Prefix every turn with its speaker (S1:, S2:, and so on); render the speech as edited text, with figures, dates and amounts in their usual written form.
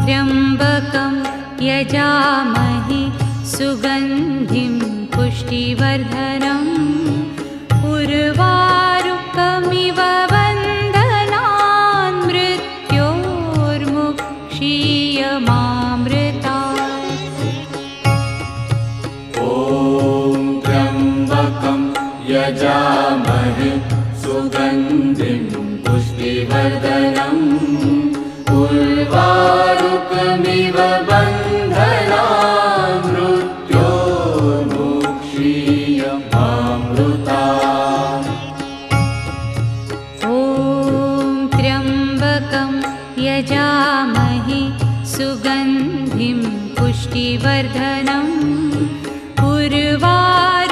S1: त्र्यम्बकं यजामहे सुगन्धिं पुष्टिवर्धनम् उर्वारुकमिव बन्धनान् मृत्योर्मुक्षीयमामृतात्।
S2: ॐ त्र्यम्बकं यजामहे सुगन्धिं पुष्टिवर्धनम् उर्वारुकमिव बन्धनान् मृत्योर्मुक्षीयमामृतात्।
S1: ॐ त्र्यम्बकं यजामहे सुगन्धिं पुष्टिवर्धनम् उर्वारुकमिव